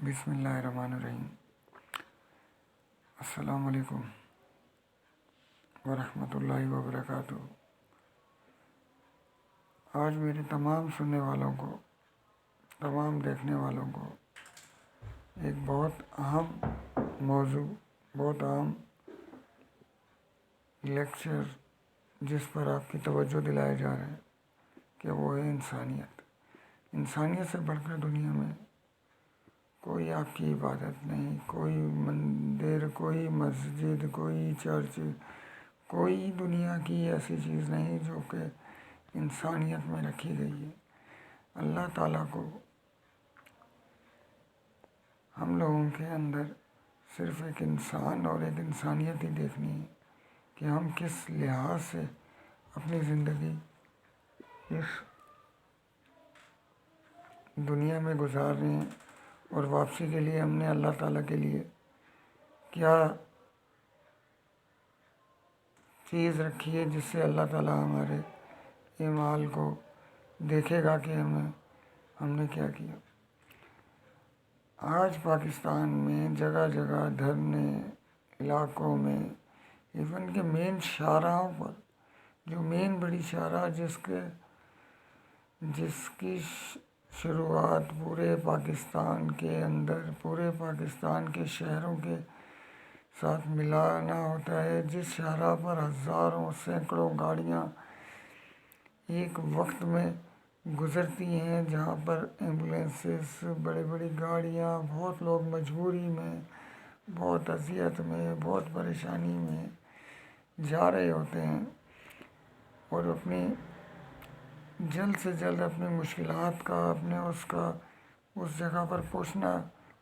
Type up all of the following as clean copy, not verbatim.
بسم اللہ الرحمن الرحیم۔ السلام علیکم ورحمۃ اللہ وبرکاتہ۔ آج میرے تمام سننے والوں کو، تمام دیکھنے والوں کو ایک بہت اہم موضوع، بہت اہم لیکچر جس پر آپ کی توجہ دلائے جا رہے ہیں کہ وہ ہے انسانیت۔ انسانیت سے بڑھ کر دنیا میں کوئی آپ کی عبادت نہیں، کوئی مندر، کوئی مسجد، کوئی چرچ، کوئی دنیا کی ایسی چیز نہیں جو کہ انسانیت میں رکھی گئی ہے۔ اللہ تعالیٰ کو ہم لوگوں کے اندر صرف ایک انسان اور ایک انسانیت ہی دیکھنی ہے کہ ہم کس لحاظ سے اپنی زندگی اس دنیا میں گزار رہے ہیں، اور واپسی کے لیے ہم نے اللہ تعالیٰ کے لیے کیا چیز رکھی ہے جس سے اللہ تعالیٰ ہمارے اعمال کو دیکھے گا کہ ہم نے کیا کیا۔ آج پاکستان میں جگہ جگہ دھرنے، علاقوں میں، ایون کہ مین شاہراہوں پر، جو مین بڑی شاہراہ جس کی شروعات پورے پاکستان کے اندر، پورے پاکستان کے شہروں کے ساتھ ملانا ہوتا ہے، جس شاہراہ پر ہزاروں سینکڑوں گاڑیاں ایک وقت میں گزرتی ہیں، جہاں پر ایمبولینسز، بڑی بڑی گاڑیاں، بہت لوگ مجبوری میں، بہت اذیت میں، بہت پریشانی میں جا رہے ہوتے ہیں، اور اپنی جلد سے جلد اپنی مشکلات کا، اس جگہ پر پہنچنا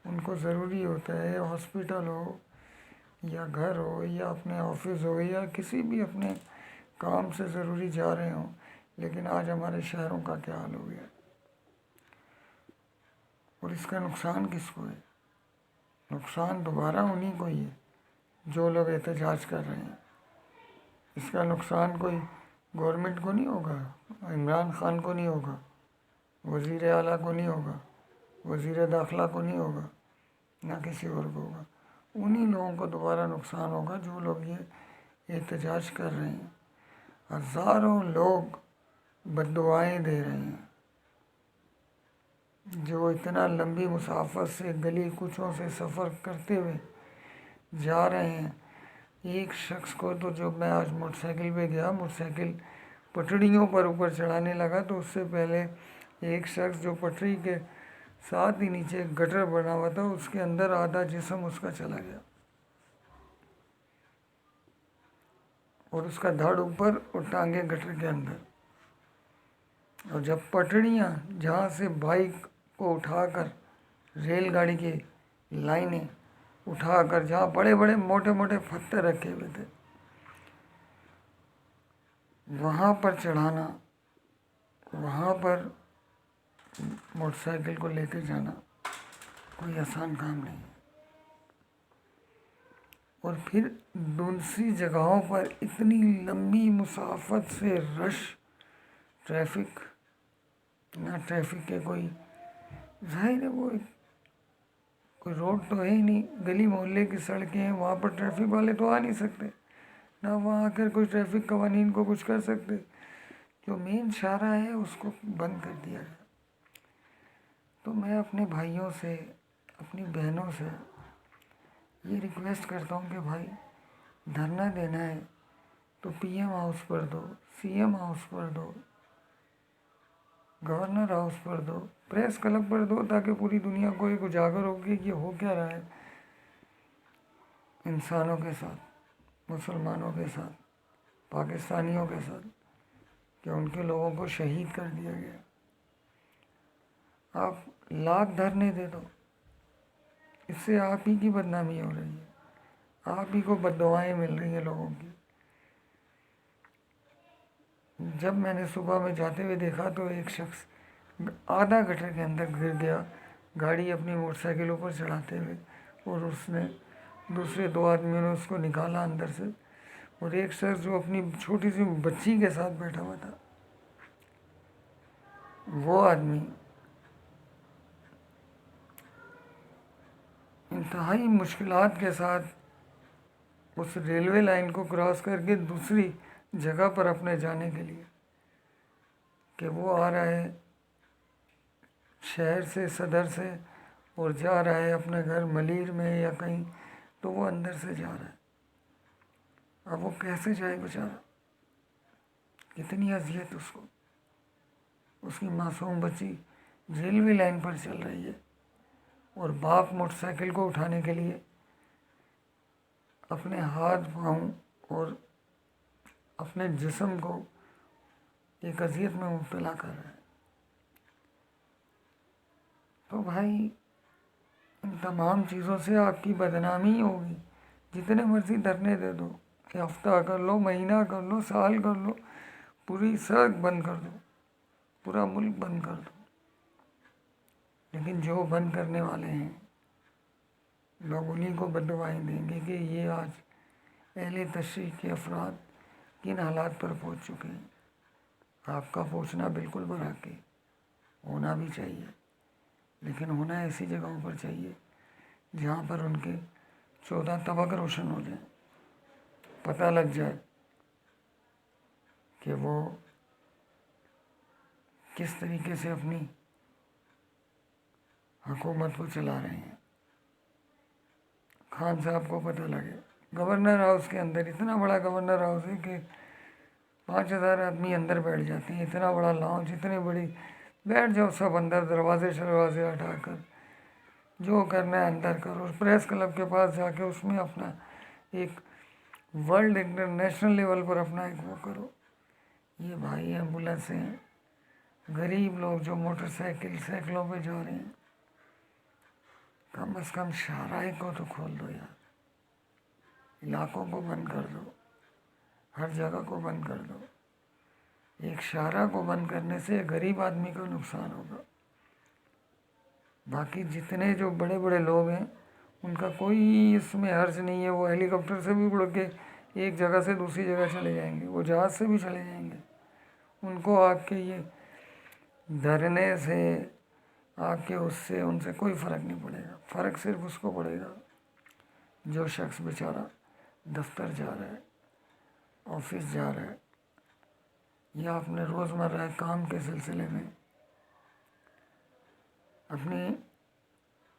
ان کو ضروری ہوتا ہے۔ ہاسپٹل ہو یا گھر ہو یا اپنے آفس ہو یا کسی بھی اپنے کام سے ضروری جا رہے ہوں، لیکن آج ہمارے شہروں کا کیا حال ہو گیا، اور اس کا نقصان کس کو ہے؟ نقصان دوبارہ انہیں کو ہی ہے جو لوگ احتجاج کر رہے ہیں۔ اس کا نقصان کوئی گورنمنٹ کو نہیں ہوگا، عمران خان کو نہیں ہوگا، وزیر اعلیٰ کو نہیں ہوگا، وزیر داخلہ کو نہیں ہوگا، نہ کسی اور کو ہوگا۔ انہی لوگوں کو دوبارہ نقصان ہوگا جو لوگ یہ احتجاج کر رہے ہیں۔ ہزاروں لوگ بد دعائیں دے رہے ہیں، جو اتنا لمبی مسافت سے گلی کوچوں سے سفر کرتے ہوئے جا رہے ہیں۔ ایک شخص کو تو جب میں آج موٹر سائیکل پہ گیا، موٹر سائیکل پٹڑیوں پر اوپر چڑھانے لگا تو اس سے پہلے ایک شخص جو پٹری کے ساتھ ہی نیچے گٹر بنا ہوا تھا، اس کے اندر آدھا جسم اس کا چلا گیا، اور اس کا دھڑ اوپر اور ٹانگیں گٹر کے اندر۔ اور جب پٹڑیاں جہاں سے بائک کو اٹھا کر، ریل گاڑی کی لائنیں اٹھا کر، جہاں بڑے بڑے موٹے موٹے پتھر رکھے ہوئے تھے، وہاں پر چڑھانا، وہاں پر موٹر سائیکل کو لے کے جانا کوئی آسان کام نہیں ہے۔ اور پھر دوسری جگہوں پر اتنی لمبی مسافت سے رش، ٹریفک، نہ ٹریفک کے کوئی ظاہر ہے، وہ کوئی روڈ تو ہے ہی نہیں، گلی محلے کی سڑکیں ہیں، وہاں پر ٹریفک والے تو آ نہیں سکتے، نہ وہاں آ کر کوئی ٹریفک قوانین کو کچھ کر سکتے۔ جو مین شاہراہ ہے اس کو بند کر دیا گیا۔ تو میں اپنے بھائیوں سے، اپنی بہنوں سے یہ ریکویسٹ کرتا ہوں کہ بھائی، دھرنا دینا ہے تو پی ایم ہاؤس پر دو، سی ایم ہاؤس پر دو، گورنر ہاؤس پر دو، پریس کلب پر دو، تاکہ پوری دنیا کو ایک اجاگر ہو کہ یہ ہو کیا رہا ہے انسانوں کے ساتھ، مسلمانوں کے ساتھ، پاکستانیوں کے ساتھ، کہ ان کے لوگوں کو شہید کر دیا گیا۔ آپ لاکھ دھرنے دے دو، اس سے آپ ہی کی بدنامی ہو رہی ہے، آپ ہی کو بد دعائیں مل رہی ہیں لوگوں کی۔ جب میں نے صبح میں جاتے ہوئے دیکھا تو ایک شخص آدھا گٹر کے اندر گر گیا، گاڑی اپنی موٹر سائیکلوں پر چڑھاتے ہوئے، اور اس نے دوسرے دو آدمیوں نے اس کو نکالا اندر سے، اور ایک شخص جو اپنی چھوٹی سی بچی کے ساتھ بیٹھا ہوا تھا، وہ آدمی انتہائی مشکلات کے ساتھ اس ریلوے لائن کو کراس کر کے دوسری جگہ پر اپنے جانے کے لیے، کہ وہ آ رہا ہے شہر سے، صدر سے، اور جا رہا ہے اپنے گھر ملیر میں یا کہیں، تو وہ اندر سے جا رہا ہے۔ اب وہ کیسے جائے بیچارہ؟ کتنی اذیت اس کو، اس کی معصوم بچی ریلوے لائن پر چل رہی ہے، اور باپ موٹر سائیکل کو اٹھانے کے لیے اپنے ہاتھ پاؤں اور اپنے جسم کو ایک اذیت میں مبتلا کر رہا ہے۔ تو بھائی ان تمام چیزوں سے آپ کی بدنامی ہوگی۔ جتنے مرضی دھرنے دے دو، ہفتہ کر لو، مہینہ کر لو، سال کر لو، پوری سڑک بند کر دو، پورا ملک بند کر دو، لیکن جو بند کرنے والے ہیں لوگ انہیں کو بددعائیں دیں گے کہ یہ آج اہل تشریح کے افراد کن حالات پر پہنچ چکے ہیں۔ آپ کا پہنچنا بالکل برحق ہے، ہونا بھی چاہیے، لیکن ہونا ایسی جگہوں پر چاہیے جہاں پر ان کے 14 طبق روشن ہو جائیں، پتہ لگ جائے کہ وہ کس طریقے سے اپنی حکومت کو چلا رہے ہیں۔ خان صاحب کو پتہ لگے، گورنر ہاؤس کے اندر، اتنا بڑا گورنر ہاؤس ہے کہ 5000 آدمی اندر بیٹھ جاتے ہیں، اتنا بڑا لاؤنج، اتنی بڑی، بیٹھ جاؤ سب اندر، دروازے شروازے ہٹا کر جو کرنا ہے اندر کرو۔ پریس کلب کے پاس جا کے اس میں اپنا ایک ورلڈ انٹرنیشنل لیول پر اپنا ایک وہ کرو۔ یہ بھائی ایمبولینس ہیں، غریب لوگ جو موٹر سائیکل سائیکلوں پہ جا رہے ہیں، کم از کم شاہراہ کو تو کھول دو یار، علاقوں کو بند کر دو، ہر جگہ کو بند کر دو۔ ایک شاہراہ کو بند کرنے سے غریب آدمی کو نقصان ہوگا، باقی جتنے جو بڑے بڑے لوگ ہیں ان کا کوئی اس میں حرج نہیں ہے، وہ ہیلی کاپٹر سے بھی اڑ کے ایک جگہ سے دوسری جگہ چلے جائیں گے، وہ جہاز سے بھی چلے جائیں گے۔ ان کو آگ کے یہ دھرنے سے، آگ کے اس سے، ان سے کوئی فرق نہیں پڑے گا۔ فرق صرف اس کو پڑے گا جو شخص بیچارہ دفتر جا رہا ہے، آفس جا رہا ہے، یا اپنے روزمرہ کام کے سلسلے میں اپنی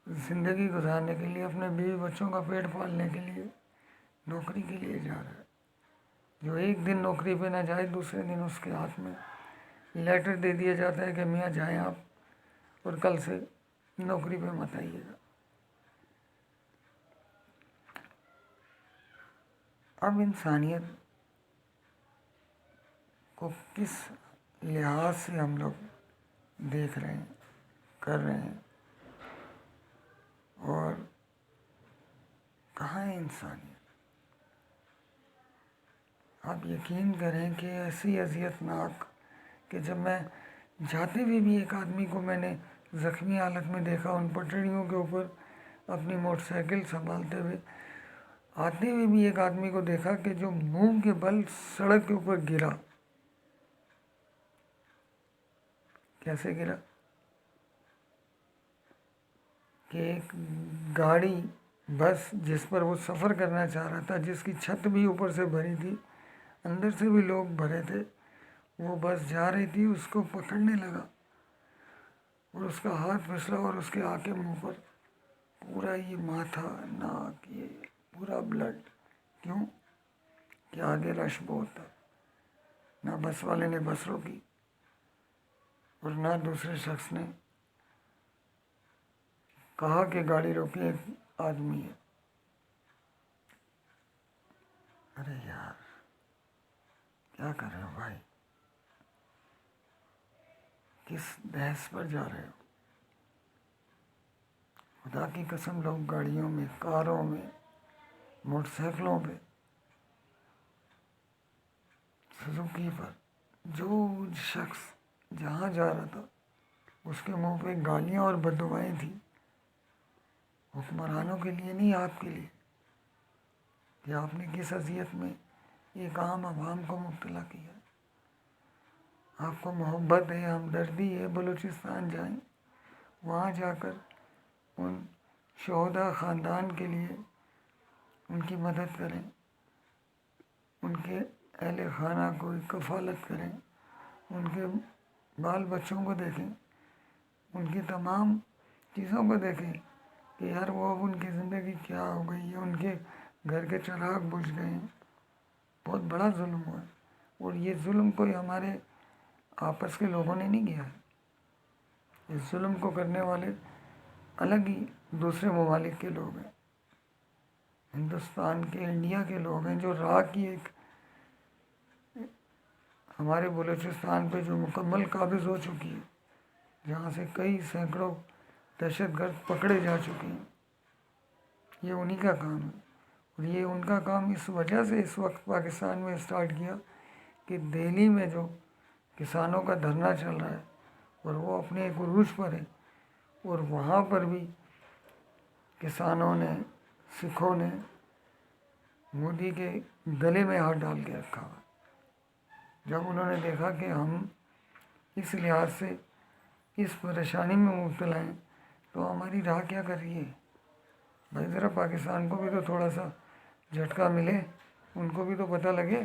زندگی گزارنے کے لیے، اپنے بیوی بچوں کا پیٹ پالنے کے لیے نوکری کے لیے جا رہا ہے، جو ایک دن نوکری پہ نہ جائے، دوسرے دن اس کے ہاتھ میں لیٹر دے دیا جاتا ہے کہ میاں جائیں آپ، اور کل سے نوکری پہ مت آئیے گا۔ اب انسانیت کو کس لحاظ سے ہم لوگ دیکھ رہے ہیں، کر رہے ہیں، اور کہاں ہے انسانیت؟ آپ یقین کریں کہ ایسی اذیت ناک کہ جب میں جاتے ہوئے بھی ایک آدمی کو میں نے زخمی حالت میں دیکھا، ان پٹریوں کے اوپر اپنی موٹر سائیکل سنبھالتے ہوئے، آتے ہوئے بھی ایک آدمی کو دیکھا کہ جو منہ کے بل سڑک کے اوپر گرا۔ کیسے گرا؟ کہ ایک گاڑی، بس جس پر وہ سفر کرنا چاہ رہا تھا، جس کی چھت بھی اوپر سے بھری تھی، اندر سے بھی لوگ بھرے تھے، وہ بس جا رہی تھی، اس کو پکڑنے لگا اور اس کا ہاتھ پھسلا اور اس کے آنکھ کے منہ پر پورا یہ ماتھا، ناک، یہ پورا بلڈ۔ کیوں؟ کہ آگے رش بہت تھا، نہ بس والے نے بس روکی اور نہ دوسرے شخص نے کہا کہ گاڑی روکے، ایک آدمی ہے۔ ارے یار کیا کر رہے ہو بھائی؟ کس بحث پر جا رہے ہو؟ خدا کی قسم، لوگ گاڑیوں میں، کاروں میں، موٹر سائیکلوں پہ، سزوکی پر، جو شخص جہاں جا رہا تھا اس کے منہ پہ گالیاں اور بددعائیں تھیں، حکمرانوں کے لیے نہیں، آپ کے لیے، کہ آپ نے کس اذیت میں ایک عام عوام کو مبتلا کیا۔ آپ کو محبت ہے، ہمدردی ہے، بلوچستان جائیں، وہاں جا کر ان شہداء خاندان کے لیے ان کی مدد کریں، ان کے اہل خانہ کو کفالت کریں، ان کے بال بچوں کو دیکھیں، ان کی تمام چیزوں کو دیکھیں کہ یار وہ اب ان کی زندگی کیا ہو گئی ہے، ان کے گھر کے چراغ بجھ گئے ہیں۔ بہت بڑا ظلم ہوا ہے، اور یہ ظلم کوئی ہمارے آپس کے لوگوں نے نہیں کیا ہے، اس ظلم کو کرنے والے الگ ہی دوسرے ممالک کے لوگ ہیں، ہندوستان کے، انڈیا کے لوگ ہیں، جو راہ کی ایک ہمارے بلوچستان پہ جو مکمل قابض ہو چکی ہے، جہاں سے کئی سینکڑوں دہشت گرد پکڑے جا چکے ہیں، یہ انہی کا کام ہے۔ اور یہ ان کا کام اس وجہ سے اس وقت پاکستان میں اسٹارٹ کیا کہ دہلی میں جو کسانوں کا دھرنا چل رہا ہے اور وہ اپنے ایک عروج پر ہے، اور وہاں پر بھی کسانوں نے، سکھوں نے مودی کے گلے میں ہاتھ ڈال کے رکھا ہوا۔ جب انہوں نے دیکھا کہ ہم اس لحاظ سے اس پریشانی میں مبتلا ہیں تو ہماری راہ کیا کر رہی ہے؟ بھائی ذرا پاکستان کو بھی تو تھوڑا سا جھٹکا ملے، ان کو بھی تو پتہ لگے۔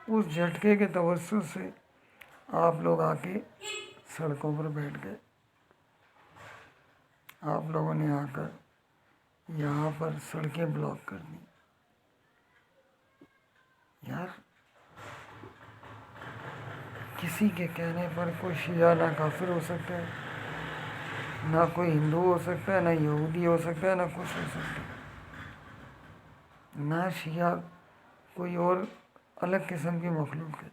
اس جھٹکے کے توسط سے آپ لوگ آ کے سڑکوں پر بیٹھ گئے، آپ لوگوں نے آ کر یہاں پر سڑکیں بلاک کر دیں۔ یار کسی کے کہنے پر کوئی شیعہ نہ کافر ہو سکتا ہے، نہ کوئی ہندو ہو سکتا ہے، نہ یہودی ہو سکتا ہے، نہ کچھ ہو سکتا ہے، نہ شیعہ کوئی اور الگ قسم کی مخلوق ہے۔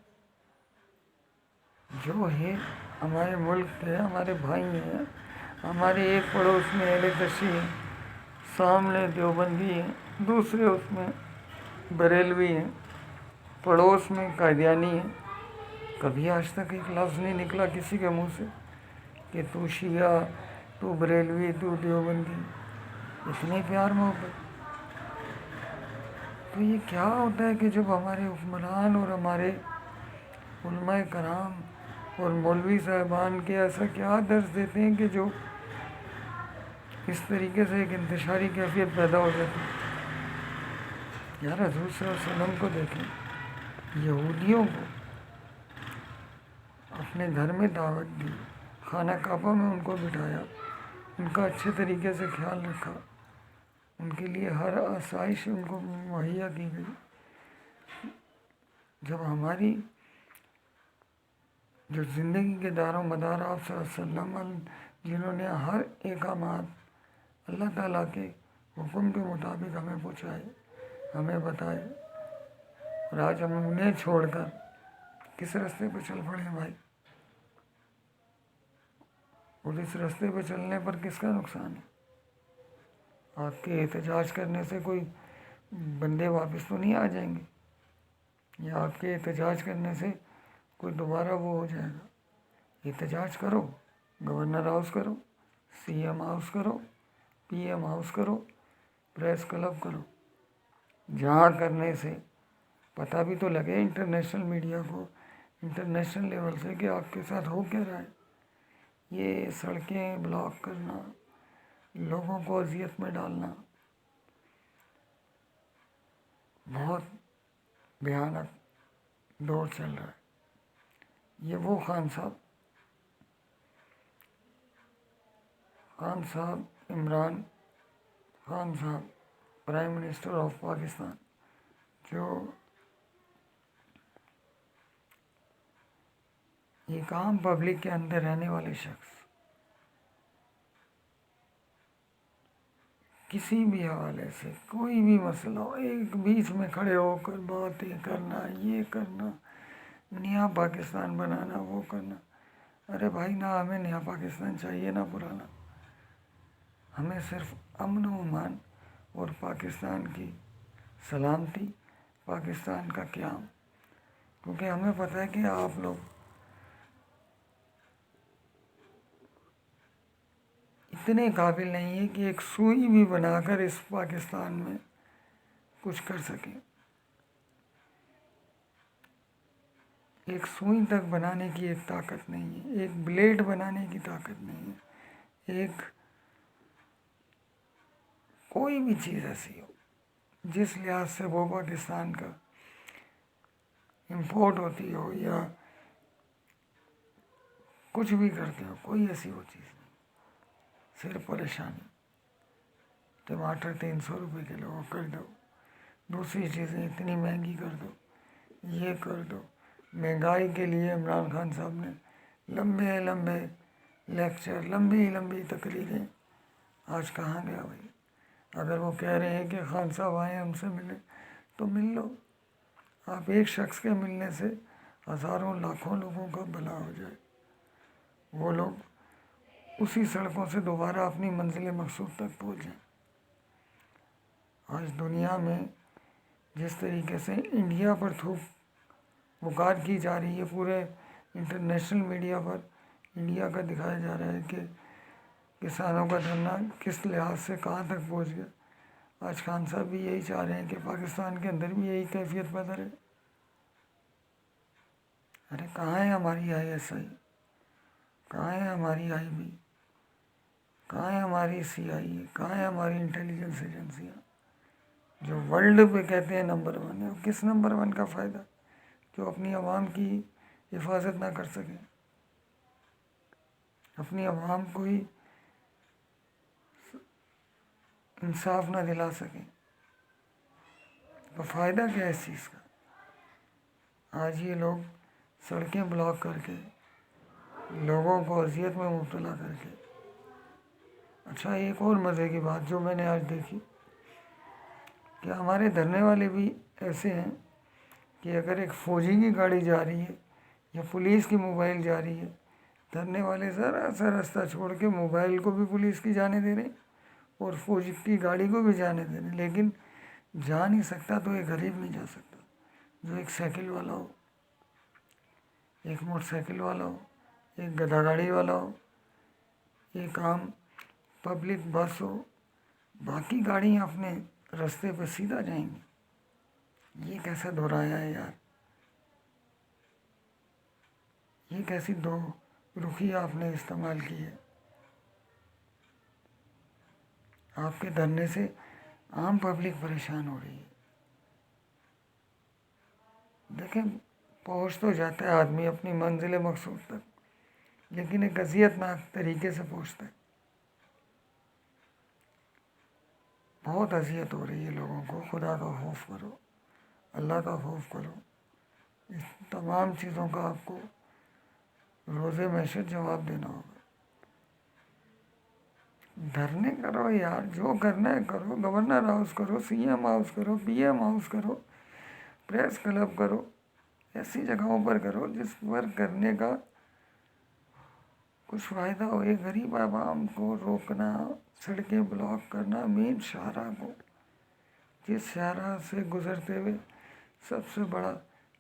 جو ہے ہمارے ملک کے، ہمارے بھائی ہیں، ہمارے ایک پڑوس میں اہل تشیع ہیں، سامنے دیوبندی ہیں، دوسرے اس میں بریلوی ہیں، پڑوس میں قادیانی ہیں۔ کبھی آج تک ایک لفظ نہیں نکلا کسی کے منہ سے کہ تو شیعہ، تو بریلوی، تو دیوبندی۔ اتنے پیار محبت۔ تو یہ کیا ہوتا ہے کہ جب ہمارے حکمران اور ہمارے علماء کرام اور مولوی صاحبان کے ایسا کیا درس دیتے ہیں کہ جو اس طریقے سے ایک انتشاری کیفیت پیدا ہو جاتی ہے۔ یار حضور صلی اللہ علیہ وسلم کو دیکھیں، یہودیوں کو اپنے گھر میں دعوت دی، خانہ کعبہ میں ان کو بٹھایا، ان کا اچھے طریقے سے خیال رکھا، ان کے لیے ہر آسائش ان کو مہیا کی گئی۔ جب ہماری جو زندگی کے دار و مدار آپ صلی اللہ علیہ وسلم، جنہوں نے ہر احکامات اللہ تعالیٰ کے حکم کے مطابق ہمیں پہنچائے، ہمیں بتائے، اور آج ہم انہیں چھوڑ کر کس راستے پہ چل پڑے ہیں بھائی؟ اور اس راستے پہ چلنے پر کس کا نقصان ہے؟ آپ کے احتجاج کرنے سے کوئی بندے واپس تو نہیں آ جائیں گے، یا آپ کے احتجاج کرنے سے کوئی دوبارہ وہ ہو جائے گا؟ احتجاج کرو، گورنر ہاؤس کرو، سی ایم ہاؤس کرو، پی ایم ہاؤس کرو، پریس کلب کرو، جہاں کرنے سے پتہ بھی تو لگے انٹرنیشنل میڈیا کو، انٹرنیشنل لیول سے کہ آپ کے ساتھ ہو کیا رہا ہے۔ یہ سڑکیں بلاک کرنا، لوگوں کو اذیت میں ڈالنا بہت بھیانک دور چل رہا ہے۔ یہ وہ خان صاحب عمران خان صاحب، پرائم منسٹر آف پاکستان، جو ایک عام پبلک کے اندر رہنے والے شخص، کسی بھی حوالے سے کوئی بھی مسئلہ ہو، ایک بیچ میں کھڑے ہو کر باتیں کرنا، یہ کرنا، نیا پاکستان بنانا، وہ کرنا۔ ارے بھائی نہ ہمیں نیا پاکستان چاہیے نہ پرانا، ہمیں صرف امن و امان اور پاکستان کی سلامتی، پاکستان کا قیام۔ کیونکہ ہمیں پتہ ہے کہ آپ لوگ اتنے قابل نہیں ہیں کہ ایک سوئی بھی بنا کر اس پاکستان میں کچھ کر سکیں۔ ایک سوئی تک بنانے کی ایک طاقت نہیں ہے، ایک بلیڈ بنانے کی طاقت نہیں ہے، ایک کوئی بھی چیز ایسی ہو جس لحاظ سے وہ پاکستان کا امپورٹ ہوتی ہو یا کچھ بھی کرتے ہو، کوئی ایسی وہ چیز نہیں، صرف پریشانی۔ ٹماٹر 300 روپے کلو کر دو، دوسری چیزیں اتنی مہنگی کر دو، یہ کر دو۔ مہنگائی کے لیے عمران خان صاحب نے لمبے لمبے لیکچر، لمبی لمبی تقریریں، آج کہاں گیا بھائی؟ اگر وہ کہہ رہے ہیں کہ خان صاحب آئیں ہم سے ملیں تو مل لو۔ آپ ایک شخص کے ملنے سے ہزاروں لاکھوں لوگوں کا بھلا ہو جائے، وہ لوگ اسی سڑکوں سے دوبارہ اپنی منزل مقصود تک پہنچ جائیں۔ آج دنیا میں جس طریقے سے انڈیا پر تھوک وقار کی جا رہی ہے، پورے انٹرنیشنل میڈیا پر انڈیا کا دکھایا جا رہا ہے کہ کسانوں کا دھرنا کس لحاظ سے کہاں تک پہنچ گیا۔ آج خان صاحب بھی یہی چاہ رہے ہیں کہ پاکستان کے اندر بھی یہی کیفیت پیدا رہے۔ ارے کہاں ہے ہماری ISI؟ کہاں ہے ہماری IB؟ کہاں ہے ہماری CIA؟ کہاں ہے ہماری انٹیلیجنس ایجنسیاں جو ورلڈ پہ کہتے ہیں نمبر 1 ہے؟ کس نمبر 1 کا فائدہ جو اپنی عوام کی حفاظت نہ کر سکیں، اپنی عوام کو ہی انصاف نہ دلا سکیں؟ تو فائدہ کیا ہے اس چیز کا؟ آج یہ لوگ سڑکیں بلاک کر کے، لوگوں کو اذیت میں مبتلا کر کے۔ اچھا، ایک اور مزے کی بات جو میں نے آج دیکھی کہ ہمارے دھرنے والے بھی ایسے ہیں کہ اگر ایک فوجی کی گاڑی جا رہی ہے یا پولیس کی موبائل جا رہی ہے، دھرنے والے ذرا سا راستہ چھوڑ کے موبائل کو بھی پولیس کی جانے دے رہے ہیں اور فوجی کی گاڑی کو بھی جانے دے رہے ہیں۔ لیکن جا نہیں سکتا تو ایک غریب نہیں جا سکتا، جو ایک سائیکل والا ہو، ایک موٹر سائیکل والا ہو، ایک گدھا گاڑی والا ہو، ایک عام پبلک بس ہو، باقی گاڑیاں اپنے راستے پہ سیدھا جائیں گی۔ یہ کیسا دہرایا ہے یار؟ یہ کیسی دو رخی آپ نے استعمال کی ہے؟ آپ کے دھرنے سے عام پبلک پریشان ہو رہی ہے۔ دیکھیں، پہنچ تو جاتا ہے آدمی اپنی منزل مقصود تک، لیکن ایک اذیت ناک طریقے سے پہنچتا ہے۔ بہت اذیت ہو رہی ہے لوگوں کو۔ خدا کا خوف کرو، اللہ کا خوف کرو۔ اس تمام چیزوں کا آپ کو روز محشر جواب دینا ہوگا۔ دھرنے کرو یار، جو کرنا ہے کرو، گورنر ہاؤس کرو، CM ہاؤس کرو، PM ہاؤس کرو، پریس کلب کرو، ایسی جگہوں پر کرو جس پر کرنے کا کچھ فائدہ ہو۔ ایک غریب عوام کو روکنا، سڑکیں بلاک کرنا، مین شاہراہ کو، جس شاہراہ سے گزرتے ہوئے سب سے بڑا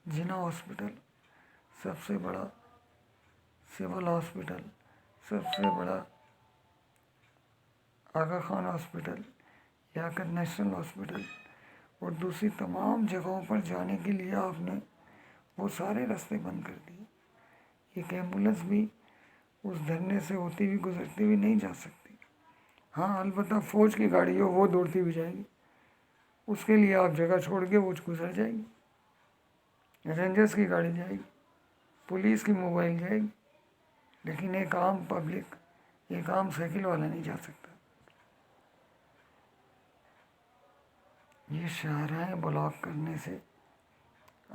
جنا ہاسپٹل، سب سے بڑا سول ہاسپٹل، سب سے بڑا آغا خان ہاسپٹل، لیاقت نیشنل ہاسپٹل اور دوسری تمام جگہوں پر جانے کے لیے آپ نے وہ سارے راستے بند کر دیے۔ ایک ایمبولینس بھی اس دھرنے سے ہوتی ہوئی گزرتی ہوئی نہیں جا سکتی۔ ہاں البتہ فوج کی گاڑی ہو وہ دوڑتی ہوئی جائے گی، اس کے لیے آپ جگہ چھوڑ کے وہ گزر جائے گی، رینجرز کی گاڑی جائے گی، پولیس کی موبائل جائے گی، لیکن ایک عام پبلک، ایک عام سائیکل والا نہیں جا سکتا۔ یہ شاہراہیں بلاک کرنے سے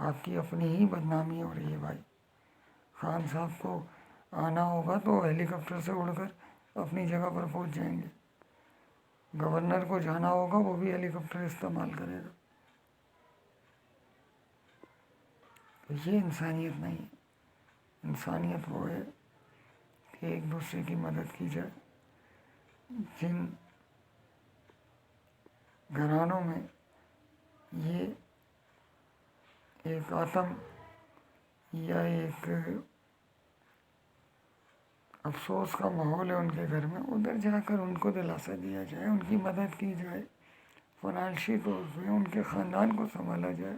آپ کی اپنی ہی بدنامی ہو رہی ہے بھائی۔ خان صاحب کو آنا ہوگا تو ہیلی کاپٹر سے اڑ کر اپنی جگہ پر پہنچ جائیں گے، گورنر کو جانا ہوگا وہ بھی ہیلی کاپٹر استعمال کرے گا۔ تو یہ انسانیت نہیں ہے۔ انسانیت وہ ہے کہ ایک دوسرے کی مدد کی جائے۔ جن گھرانوں میں یہ ایک آتم یا ایک افسوس کا ماحول ہے ان کے گھر میں، ادھر جا کر ان کو دلاسا دیا جائے، ان کی مدد کی جائے، فنانشی طور پہ ان کے خاندان کو سنبھالا جائے۔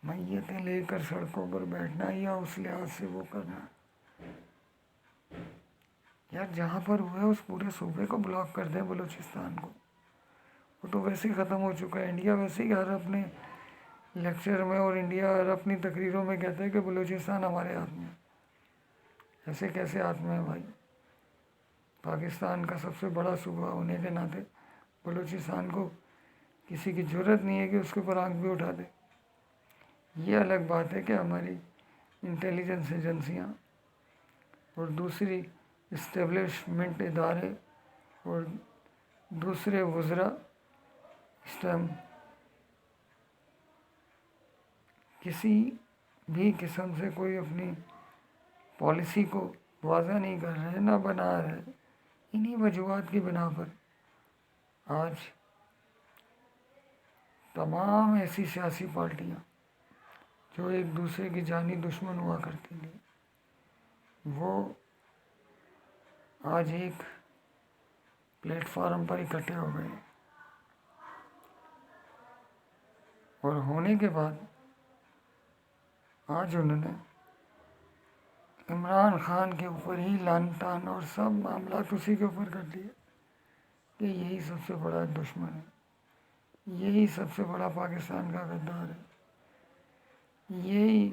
میتیں لے کر سڑکوں پر بیٹھنا یا اس لحاظ سے وہ کرنا، یار جہاں پر ہوا ہے اس پورے صوبے کو بلاک کر دیں، بلوچستان کو، وہ تو ویسے ہی ختم ہو چکا ہے۔ انڈیا ویسے ہی ہر اپنے لیکچر میں اور انڈیا ہر اپنی تقریروں میں کہتا ہے کہ بلوچستان ہمارے ہاتھ میں ہے۔ ایسے کیسے ہاتھ میں ہے بھائی؟ پاکستان کا سب سے بڑا صوبہ ہونے کے ناطے بلوچستان کو کسی کی جرت نہیں ہے کہ اس کے اوپر آنکھ بھی اٹھا دے۔ یہ الگ بات ہے کہ ہماری انٹیلیجنس ایجنسیاں اور دوسری اسٹیبلشمنٹ ادارے اور دوسرے وزراء اس ٹائم کسی بھی قسم سے کوئی اپنی پالیسی کو واضح نہیں کر رہے، نہ بنا رہے۔ انہی وجوہات کی بنا پر آج تمام ایسی سیاسی پارٹیاں جو ایک دوسرے کی جانی دشمن ہوا کرتی تھیں، وہ آج ایک پلیٹ فارم پر اکٹھے ہو گئے، اور ہونے کے بعد آج انہوں نے عمران خان کے اوپر ہی لعن طعن اور سب معاملات اسی کے اوپر کر دیے کہ یہی سب سے بڑا دشمن ہے، یہی سب سے بڑا پاکستان کا غدار ہے، یہی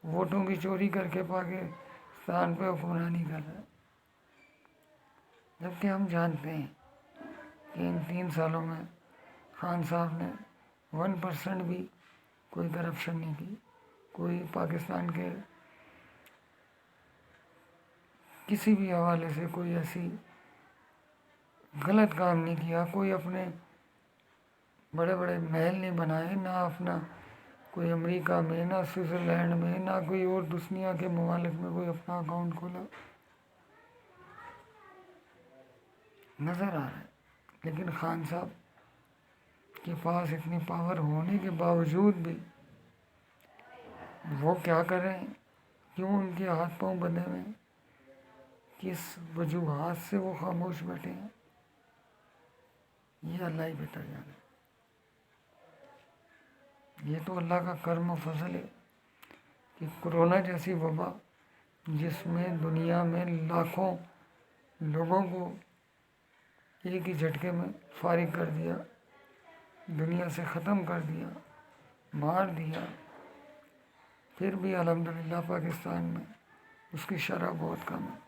ووٹوں کی چوری کر کے پاکستان پہ حکمرانی کر رہا ہے۔ جبکہ ہم جانتے ہیں کہ ان 3 سالوں میں خان صاحب نے 1% بھی کوئی کرپشن نہیں کی، کوئی پاکستان کے کسی بھی حوالے سے کوئی ایسی غلط کام نہیں کیا، کوئی اپنے بڑے بڑے محل نہیں بنائے، نہ اپنا کوئی امریکہ میں، نہ سوئٹزرلینڈ میں، نہ کوئی اور دنیا کے ممالک میں کوئی اپنا اکاؤنٹ کھولا، نظر آ رہا ہے۔ لیکن خان صاحب کے پاس اتنی پاور ہونے کے باوجود بھی وہ کیا کر رہے ہیں، کیوں ان کے ہاتھ پاؤں بندھے ہوئے ہیں، کس وجوہات سے وہ خاموش بیٹھے ہیں، یہ اللہ ہی بہتر جانے۔ یہ تو اللہ کا کرم و فضل ہے کہ کرونا جیسی وبا جس میں دنیا میں لاکھوں لوگوں کو ایک ہی جھٹکے میں فارغ کر دیا، دنیا سے ختم کر دیا، مار دیا، پھر بھی الحمدللہ پاکستان میں اس کی شرح بہت کم ہے۔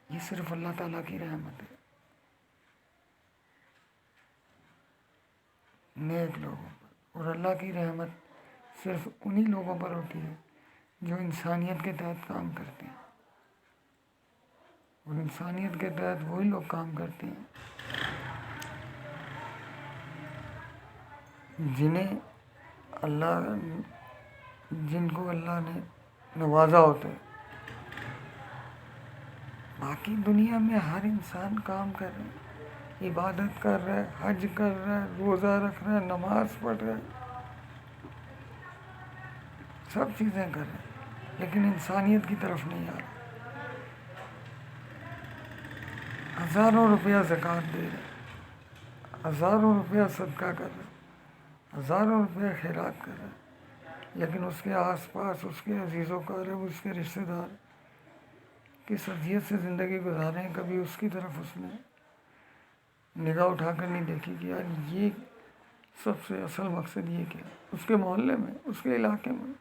یہ صرف اللہ تعالیٰ کی رحمت ہے نیک لوگوں پر، اور اللہ کی رحمت صرف انہی لوگوں پر ہوتی ہے جو انسانیت کے تحت کام کرتے ہیں، اور انسانیت کے تحت وہی لوگ کام کرتے ہیں جن کو اللہ نے نوازا ہوتا ہے۔ باقی دنیا میں ہر انسان کام کر رہا ہے، عبادت کر رہا ہے، حج کر رہا ہے، روزہ رکھ رہا ہے، نماز پڑھ رہا ہے، سب چیزیں کر رہے ہیں، لیکن انسانیت کی طرف نہیں آ رہا۔ ہزاروں روپیہ زکوٰۃ دے رہے، ہزاروں روپیہ صدقہ کر رہے، ہزاروں روپیہ خیرات کر رہے، لیکن اس کے آس پاس اس کے عزیز و اقارب، اس کے رشتہ دار کس اذیت سے زندگی گزارے ہیں، کبھی اس کی طرف اس نے نگاہ اٹھا کر نہیں دیکھی کہ یار یہ سب سے اصل مقصد یہ کیا ہے، اس کے محلے میں، اس کے علاقے میں۔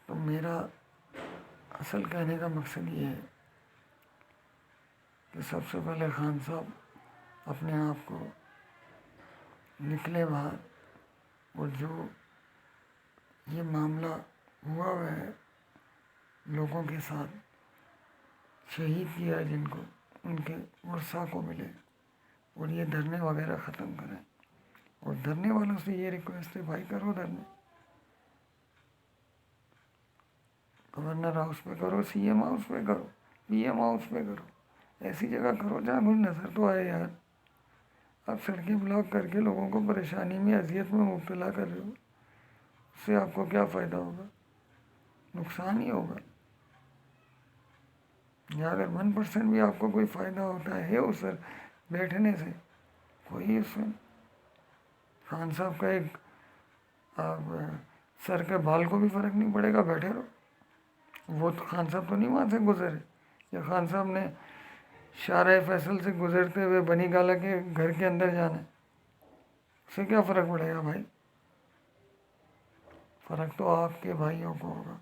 تو میرا اصل کہنے کا مقصد یہ ہے کہ سب سے پہلے خان صاحب اپنے آپ کو نکلے باہر، اور جو یہ معاملہ ہوا ہے لوگوں کے ساتھ، شہید کیا ہے جن کو، ان کے ورثاء کو ملے، اور یہ دھرنے وغیرہ ختم کریں، اور دھرنے والوں سے یہ ریکویسٹ ہے بھائی کرو دھرنے، گورنر ہاؤس پہ کرو، سی ایم ہاؤس پہ کرو، پی ایم ہاؤس پہ کرو، ایسی جگہ کرو جہاں کوئی نظر تو آئے یار۔ آپ سڑکیں بلاک کر کے لوگوں کو پریشانی میں، اذیت میں مبتلا کر رہے ہو، اس سے آپ کو کیا فائدہ ہوگا؟ نقصان ہی ہوگا۔ یا اگر 1% بھی آپ کو کوئی فائدہ ہوتا ہے اس پر بیٹھنے سے، کوئی اس میں خان صاحب کا ایک آپ سر کے بال کو بھی فرق نہیں پڑے گا، بیٹھے رہو۔ وہ تو خان صاحب تو نہیں وہاں سے گزرے، یا خان صاحب نے شارع فیصل سے گزرتے ہوئے بنی گالہ کے گھر کے اندر جانا ہے، اس سے کیا فرق پڑے گا بھائی؟ فرق تو آپ کے بھائیوں کو ہوگا،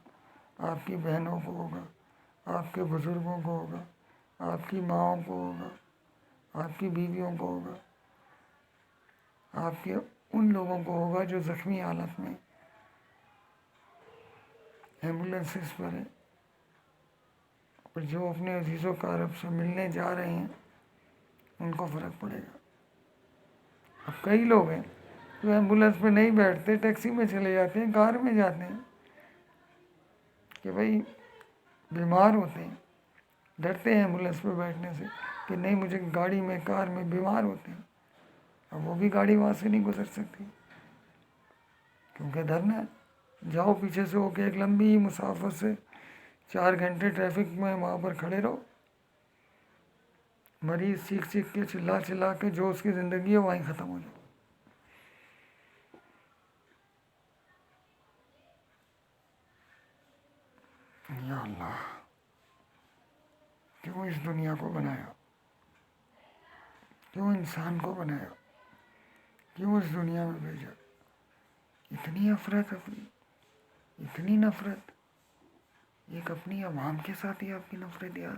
آپ کی بہنوں کو ہوگا، آپ کے بزرگوں کو ہوگا، آپ کی ماؤں کو ہوگا، آپ کی بیویوں کو ہوگا، آپ کے ان لوگوں کو ہوگا جو زخمی حالت میں ایمبولینسز پر ہیں، اور جو اپنے عزیز و اقارب سے ملنے جا رہے ہیں ان کو فرق پڑے گا۔ اب کئی لوگ ہیں جو ایمبولینس پہ نہیں بیٹھتے، ٹیکسی میں چلے جاتے ہیں، کار میں جاتے ہیں، کہ بھائی بیمار ہوتے ہیں، ڈرتے ہیں ایمبولینس پہ بیٹھنے سے کہ نہیں مجھے گاڑی میں کار میں بیمار ہوتے ہیں، اب وہ بھی گاڑی وہاں سے نہیں گزر سکتی کیونکہ ڈرنا ہے۔ جاؤ پیچھے سے ہو کے ایک لمبی مسافت سے 4 گھنٹے ٹریفک میں وہاں پر کھڑے رہو، مریض چیخ چیخ کے چلا چلا کے جو اس کی زندگی ہے وہیں ختم ہو جائے۔ یا اللہ، کیوں اس دنیا کو بنایا؟ کیوں انسان کو بنایا؟ کیوں اس دنیا میں بھیجا؟ اتنی افراتفری، اتنی نفرت، ایک اپنی عوام کے ساتھ ہی آپ کی نفرت یار۔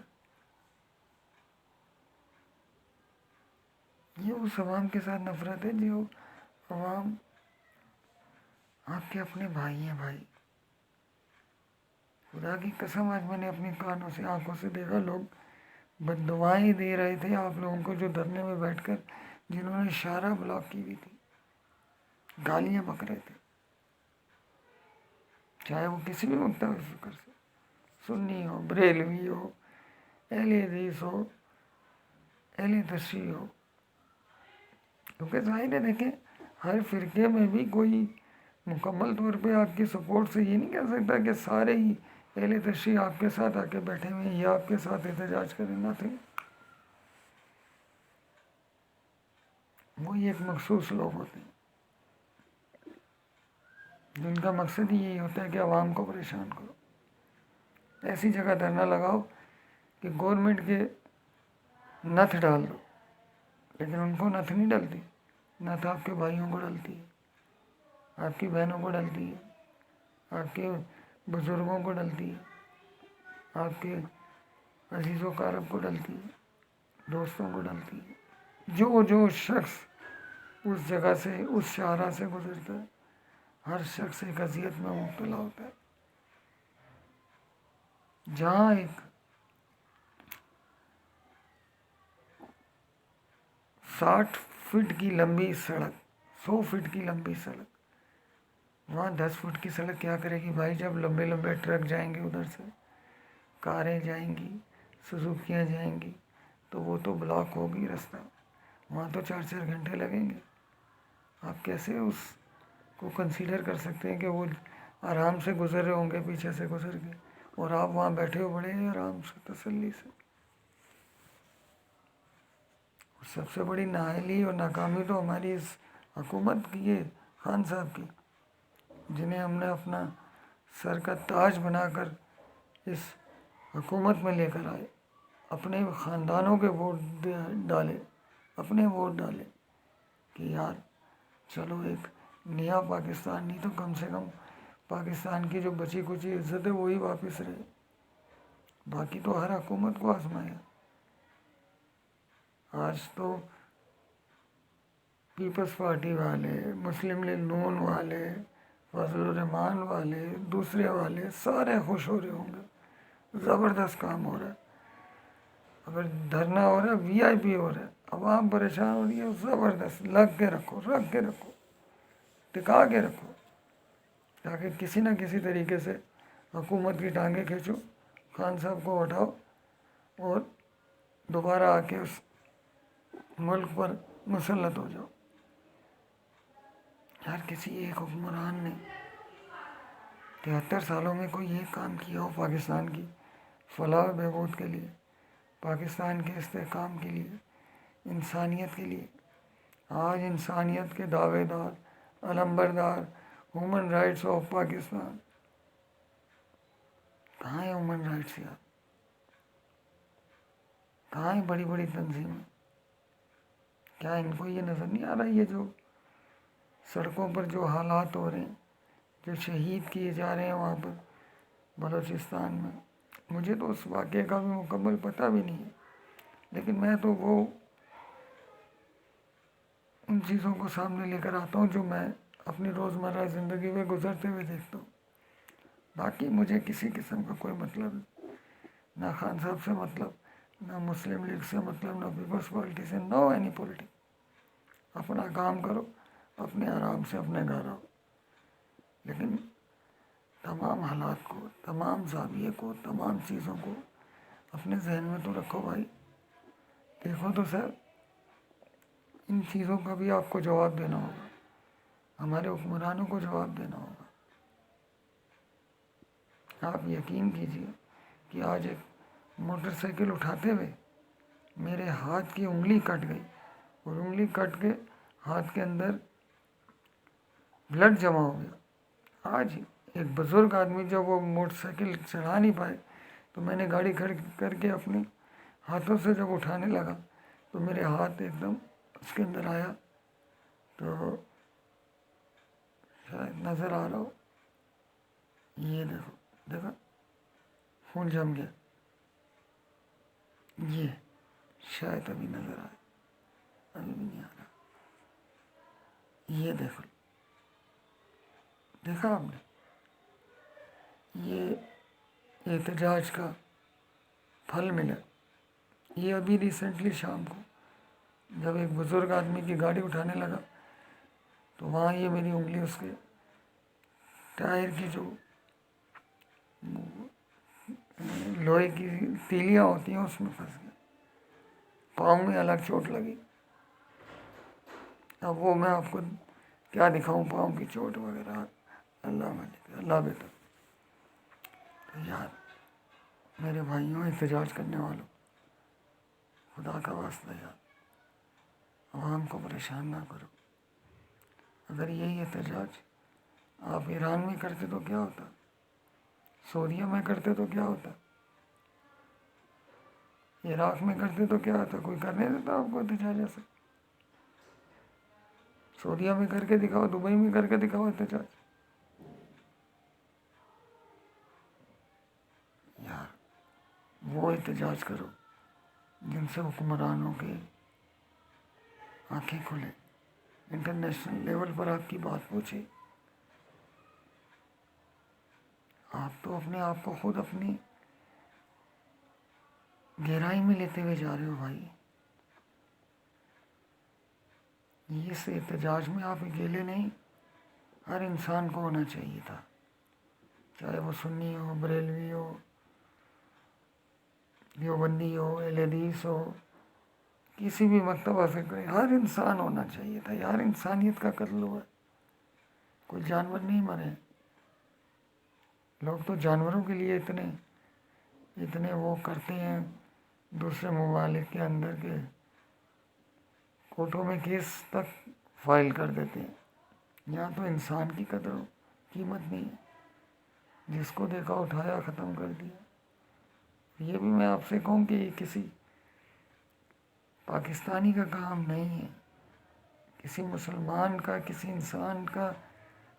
یہ اس عوام کے ساتھ نفرت ہے جو عوام آپ کے اپنے بھائی ہیں بھائی۔ خدا کی قسم آج میں نے اپنی کانوں سے آنکھوں سے دیکھا، لوگ بد دعائیں دے رہے تھے آپ لوگوں کو جو دھرنے میں بیٹھ کر جنہوں نے شارع بلاک کی ہوئی تھی، گالیاں بک رہے تھے، چاہے وہ کسی بھی مختلف فکر سے، سنی ہو، بریلوی ہو، اہل حدیث ہو، اہل تشیع ہو، کیونکہ ظاہر ہے دیکھیں ہر فرقے میں بھی کوئی مکمل طور پہ آپ کی سپورٹ سے یہ نہیں کہہ سکتا کہ سارے ہی اہل تشیع آپ کے ساتھ آ کے بیٹھے ہوئے ہیں یا آپ کے ساتھ احتجاج کریں نہ تھے، وہی ایک مخصوص لوگ ہوتے ہیں جن کا مقصد ہی یہی ہوتا ہے کہ عوام کو پریشان کرو، ایسی جگہ دھرنا لگاؤ کہ گورنمنٹ کے نتھ ڈال دو، لیکن ان کو نتھ نہیں ڈلتی، نتھ آپ کے بھائیوں کو ڈلتی ہے، آپ کی بہنوں کو ڈلتی ہے، آپ کے بزرگوں کو ڈلتی ہے، آپ کے عزیز و اقارب کو ڈلتی ہے، دوستوں کو ڈلتی ہے۔ جو شخص اس جگہ سے اس شاہراہ سے گزرتا ہے ہر شخص ایک اذیت میں مبتلا ہوتا ہے۔ جہاں ایک 60 فٹ کی لمبی سڑک، 100 فٹ کی لمبی سڑک، وہاں 10 فٹ کی سڑک کیا کرے گی بھائی؟ جب لمبے لمبے ٹرک جائیں گے ادھر سے، کاریں جائیں گی، سزوکیاں جائیں گی، تو وہ تو بلاک ہوگی رستہ، وہاں تو 4 گھنٹے لگیں گے۔ آپ کیسے اس کو کنسیڈر کر سکتے ہیں کہ وہ آرام سے گزر رہے ہوں گے پیچھے سے گزر کے، اور آپ وہاں بیٹھے ہو بڑے آرام سے تسلی سے؟ سب سے بڑی نااہلی اور ناکامی تو ہماری اس حکومت کی ہے، خان صاحب کی، جنہیں ہم نے اپنا سر کا تاج بنا کر اس حکومت میں لے کر آئے، اپنے خاندانوں کے ووٹ ڈالے، اپنے ووٹ ڈالے کہ یار چلو ایک نیا پاکستان، نہیں تو کم سے کم پاکستان کی جو بچی کچی عزت ہے وہی واپس رہے۔ باقی تو ہر حکومت کو آزمایا، آج تو پیپلز پارٹی والے، مسلم لیگ نون والے، فضل الرحمان والے، دوسرے والے سارے خوش ہو رہے ہوں گے، زبردست کام ہو رہا ہے۔ اگر دھرنا ہو رہا ہے وی آئی پی ہو رہا ہے، عوام پریشان ہو رہی ہے، زبردست، لگ کے رکھو، رکھ کے رکھو، ٹکا کے رکھو، تاکہ کسی نہ کسی طریقے سے حکومت کی ٹانگیں کھینچو، خان صاحب کو ہٹاؤ اور دوبارہ آ کے اس ملک پر مسلط ہو جاؤ۔ یار کسی ایک حکمران نے 73 سالوں میں کوئی ایک کام کیا ہو پاکستان کی فلاح و بہبود کے لیے، پاکستان کے استحکام کے لیے، انسانیت کے لیے؟ آج انسانیت کے دعوے دار، علمبردار، ہیومن رائٹس آف پاکستان، کہاں ہے ہیومن رائٹس یار؟ کہاں ہے بڑی بڑی تنظیمیں؟ کیا ان کو یہ نظر نہیں آ رہا یہ جو سڑکوں پر جو حالات ہو رہے ہیں، جو شہید کیے جا رہے ہیں وہاں پر بلوچستان میں؟ مجھے تو اس واقعے کا بھی مکمل پتہ بھی نہیں ہے، لیکن میں تو وہ ان چیزوں کو سامنے لے کر آتا ہوں جو میں اپنی روزمرہ زندگی میں گزرتے ہوئے دیکھتا ہوں۔ باقی مجھے کسی قسم کا کوئی مطلب نہیں، نہ خان صاحب سے مطلب، نہ مسلم لیگ سے مطلب، نہ پیپلز پارٹی سے، نو اینی پولیٹک۔ اپنا کام کرو، اپنے آرام سے اپنے گھر آؤ، لیکن تمام حالات کو، تمام زاویے کو، تمام چیزوں کو اپنے ذہن میں تو رکھو بھائی۔ دیکھو تو سر، ان چیزوں کا بھی آپ کو جواب دینا ہوگا، ہمارے حکمرانوں کو جواب دینا ہوگا۔ آپ یقین کیجئے کہ آج ایک موٹر سائیکل اٹھاتے ہوئے میرے ہاتھ کی انگلی کٹ گئی، اور انگلی کٹ کے ہاتھ کے اندر بلڈ جمع ہو گیا۔ آج ایک بزرگ آدمی جب وہ موٹر سائیکل چلا نہیں پائے تو میں نے گاڑی کھڑی کر کے اپنے ہاتھوں سے جب اٹھانے لگا تو میرے ہاتھ ایک دم اس کے اندر آیا، تو شاید نظر آ رہا ہو، یہ دیکھو، دیکھا خون جم گیا، یہ شاید ابھی نظر آئے، ابھی بھی نہیں آ رہا، یہ دیکھو، دیکھا آپ نے؟ یہ احتجاج کا پھل ملا۔ یہ ابھی ریسنٹلی شام کو جب ایک بزرگ آدمی کی گاڑی اٹھانے لگا تو وہاں یہ میری انگلی اس کے ٹائر کی جو لوہے کی تیلیاں ہوتی ہیں اس میں پھنس گیا، پاؤں میں الگ چوٹ لگی۔ اب وہ میں آپ کو کیا دکھاؤں، پاؤں کی چوٹ وغیرہ، اللہ مالک، اللہ بہتر۔ تو یار میرے بھائیوں، احتجاج کرنے والوں، خدا کا واسطہ یار عوام کو پریشان نہ کرو۔ اگر یہی احتجاج آپ ایران میں کرتے تو کیا ہوتا، سعودیہ میں کرتے تو کیا ہوتا، عراق میں کرتے تو کیا ہوتا؟ کوئی کرنے دیتا آپ کو احتجاج ایسا؟ سعودیہ میں کر کے دکھاؤ، دبئی میں کر کے دکھاؤ احتجاج۔ یار وہ احتجاج کرو جن سے حکمرانوں کے آنکھیں کھلے، انٹرنیشنل لیول پر آپ کی بات پہنچے۔ آپ تو اپنے آپ کو خود اپنی گہرائی میں لیتے ہوئے جا رہے ہو بھائی۔ اس احتجاج میں آپ اکیلے نہیں، ہر انسان کو ہونا چاہیے تھا، چاہے وہ سنی ہو، بریلوی ہو، دیوبندی ہو، اہل حدیث ہو، کسی بھی مکتبہ سے کوئی، ہر انسان ہونا چاہیے تھا یار۔ انسانیت کا قتل ہوا ہے، کوئی جانور نہیں مرے۔ لوگ تو جانوروں کے لیے اتنے وہ کرتے ہیں، دوسرے ممالک کے اندر کے کورٹوں میں کیس تک فائل کر دیتے ہیں۔ یہاں تو انسان کی قدر و قیمت نہیں ہے، جس کو دیکھا اٹھایا، ختم کر دیا۔ یہ بھی میں آپ سے کہوں کہ یہ کسی پاکستانی کا کام نہیں ہے، کسی مسلمان کا، کسی انسان کا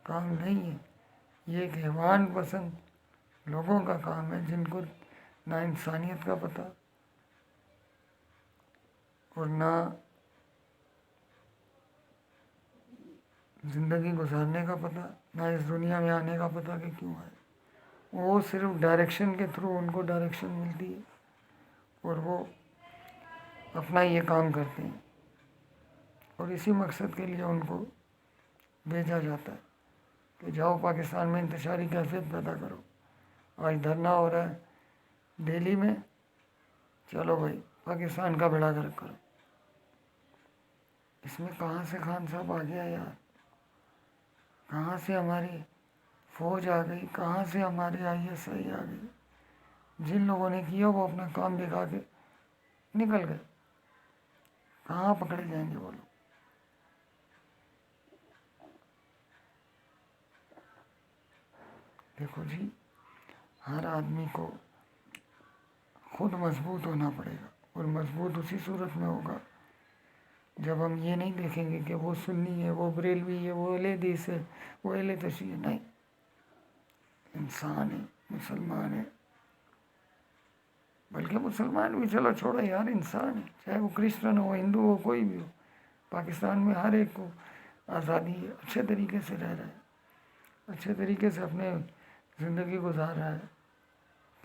کام نہیں ہے، یہ ایک حیوان پسند لوگوں کا کام ہے، جن کو نہ انسانیت کا پتہ اور نہ زندگی گزارنے کا پتہ، نہ اس دنیا میں آنے کا پتہ کہ کیوں آئے۔ وہ صرف ڈائریکشن کے تھرو ان کو ڈائریکشن ملتی ہے اور وہ اپنا یہ کام کرتے ہیں، اور اسی مقصد کے لیے ان کو بھیجا جاتا ہے کہ جاؤ پاکستان میں انتشاری کیفیت پیدا کرو۔ آج دھرنا ہو رہا ہے دہلی میں، چلو بھائی پاکستان کا بیڑا گرک کرو۔ اس میں کہاں سے خان صاحب آ گیا یار؟ کہاں سے ہماری فوج آ گئی؟ کہاں سے ہمارے ISI آ گئی؟ جن لوگوں نے کیا وہ اپنا کام دکھا کے نکل گئے، کہاں پکڑے جائیں گے وہ لوگ؟ دیکھو جی، ہر آدمی کو خود مضبوط ہونا پڑے گا، اور مضبوط اسی صورت میں ہوگا جب ہم یہ نہیں دیکھیں گے کہ وہ سنی ہے، وہ بریلوی ہے، وہ اہل حدیث ہے، وہ اہل تشیع ہے۔ نہیں، انسان ہے، مسلمان ہے، بلکہ مسلمان بھی چلو چھوڑو یار، انسان ہے، چاہے وہ کرسچن ہو، ہندو ہو، کوئی بھی ہو۔ پاکستان میں ہر ایک کو آزادی ہے، اچھے طریقے سے رہ رہا ہے، اچھے طریقے سے اپنے زندگی گزار رہا ہے،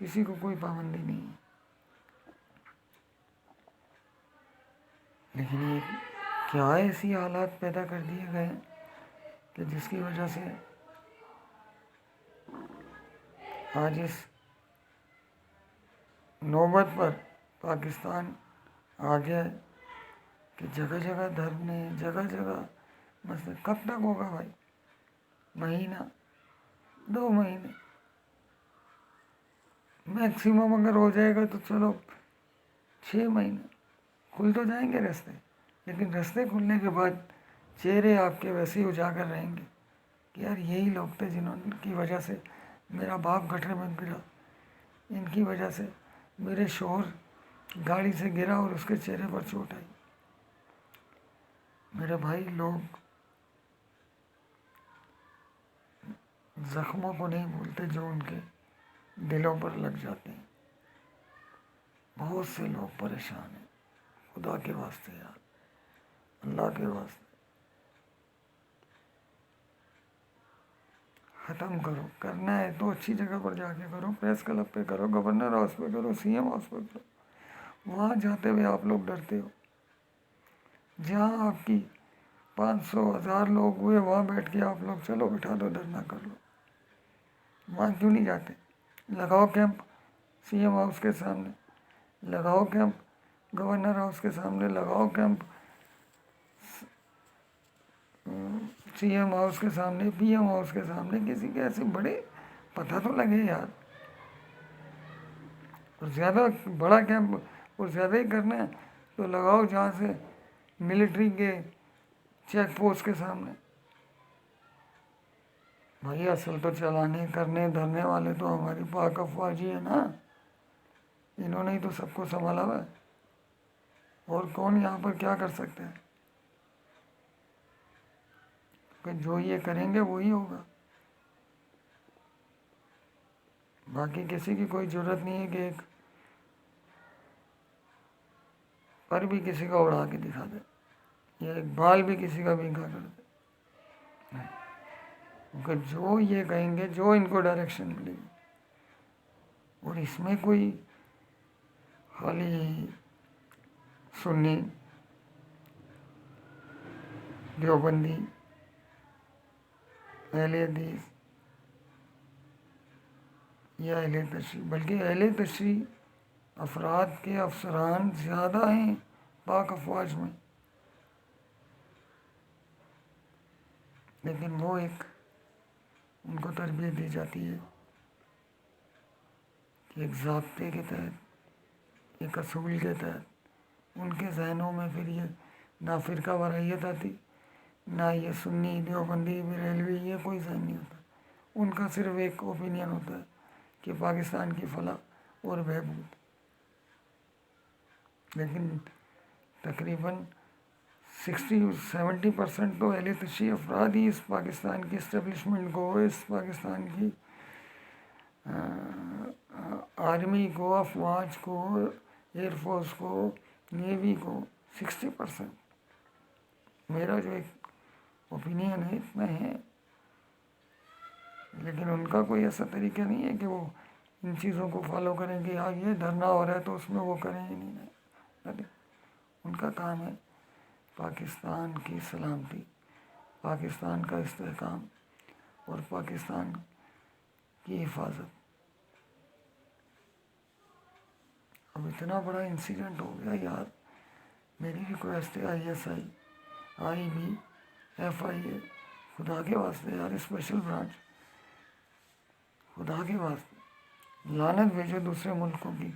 کسی کو کوئی پابندی نہیں ہے۔ لیکن یہ کیا ایسی حالات پیدا کر دیے گئے ہیں کہ جس کی وجہ سے آج اس نوبت پر پاکستان آ گیا ہے کہ جگہ جگہ دھرنے، جگہ جگہ مسئلے۔ کب تک ہوگا بھائی؟ مہینہ، 2 مہینے میکسیمم اگر ہو جائے گا تو چلو 6 مہینے، کھل تو جائیں گے رستے، لیکن رستے کھلنے کے بعد چہرے آپ کے ویسے ہی اجاگر رہیں گے کہ یار یہی لوگ تھے جنہوں کی وجہ سے میرا باپ گٹر میں گرا، ان کی وجہ سے میرے شوہر گاڑی سے گرا اور اس کے چہرے پر چوٹ آئی۔ میرے بھائی، لوگ زخموں کو نہیں بھولتے جو ان کے دلوں پر لگ جاتے ہیں۔ بہت سے لوگ پریشان ہیں، خدا کے واسطے یار، اللہ کے واسطے ختم کرو۔ کرنا ہے تو اچھی جگہ پر جا کے کرو، پریس کلب پہ کرو، گورنر ہاؤس پہ کرو، سی ایم ہاؤس پہ کرو۔ وہاں جاتے ہوئے آپ لوگ ڈرتے ہو، جہاں آپ کی 500 1000 لوگ ہوئے وہاں بیٹھ کے آپ لوگ چلو بٹھا دو، دھرنا کر لو۔ وہاں کیوں نہیں جاتے؟ لگاؤ کیمپ سی ایم ہاؤس کے سامنے، لگاؤ کیمپ گورنر ہاؤس کے سامنے، لگاؤ کیمپ سی ایم ہاؤس کے سامنے، پی ایم ہاؤس کے سامنے، کسی کے ایسے بڑے پتہ تو لگے یار۔ اور زیادہ بڑا کیمپ اور زیادہ ہی کرنا ہے تو لگاؤ جہاں سے ملٹری کے چیک پوسٹ کے سامنے۔ بھائی اصل تو چلانے کرنے دھرنے والے تو ہماری پاک افواج ہی ہے نا، انہوں نے ہی تو سب کو سنبھالا ہوا ہے، اور کون یہاں پر کیا کر سکتے ہیں؟ کہ جو یہ کریں گے وہی ہوگا، باقی کسی کی کوئی ضرورت نہیں ہے کہ ایک پر بھی کسی کا اڑا کے دکھا دے، یا ایک بال بھی کسی کا بینگا کر دے۔ کیونکہ جو یہ کہیں گے، جو ان کو ڈائریکشن ملے گی، اور اس میں کوئی خالی سنی، دیوبندی، اہل حدیث یا اہل تشیع، بلکہ اہل تشیع افراد کے افسران زیادہ ہیں پاک افواج میں، لیکن وہ ان کو تربیت دی جاتی ہے کہ ایک ضابطے کے تحت، ایک اصول کے تحت، ان کے ذہنوں میں پھر یہ نہ فرقہ وارائیت آتی، نہ یہ سنی دیوبندی بریلوی، یہ کوئی ذہن نہیں ہوتا۔ ان کا صرف ایک اوپینین ہوتا ہے کہ پاکستان کی فلاح اور بہبود۔ لیکن تقریباً 60-70% تو اہل تشیع افراد ہی اس پاکستان کی اسٹیبلشمنٹ کو، اس پاکستان کی آرمی کو، افواج کو، ایئر فورس کو، نیوی کو، 60%، میرا جو ایک اوپینین ہے اتنا ہے۔ لیکن ان کا کوئی ایسا طریقہ نہیں ہے کہ وہ ان چیزوں کو فالو کریں کہ ہاں یہ دھرنا ہو رہا ہے تو اس میں وہ کریں ہی نہیں۔ ان کا کام ہے پاکستان کی سلامتی، پاکستان کا استحکام اور پاکستان کی حفاظت۔ اب اتنا بڑا انسیڈنٹ ہو گیا یار، میری ریکویسٹ ہے ISI، IB، FIA، خدا کے واسطے یار اسپیشل برانچ، خدا کے واسطے لعنت بھیجو دوسرے ملکوں کی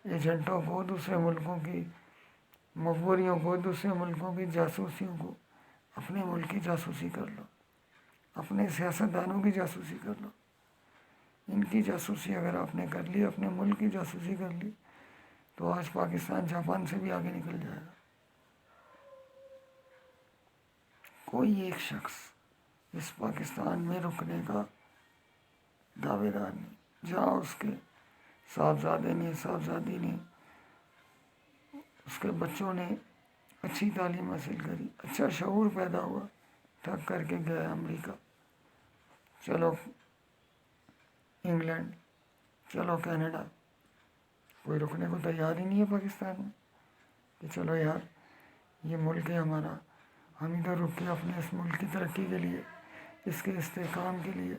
ایجنٹوں کو، دوسرے ملکوں کی مخبریوں کو، دوسرے ملکوں کی جاسوسیوں کو۔ اپنے ملک کی جاسوسی کر لو، اپنے سیاستدانوں کی جاسوسی کر لو، ان کی جاسوسی اگر آپ نے کر لی، اپنے ملک کی جاسوسی کر لی، تو آج پاکستان جاپان سے بھی آگے نکل جائے گا۔ کوئی ایک شخص اس پاکستان میں رکنے کا دعوے دار نہیں، جہاں اس کے صاحبزادے نے، صاحبزادی نے، اس کے بچوں نے اچھی تعلیم حاصل کری، اچھا شعور پیدا ہوا، تھک کر کے گئے امریکہ، چلو انگلینڈ، چلو کینیڈا، کوئی رکنے کو تیار ہی نہیں ہے پاکستان میں کہ چلو یار یہ ملک ہے ہمارا، ہم ادھر رک کے اپنے اس ملک کی ترقی کے لیے، اس کے استحکام کے لیے،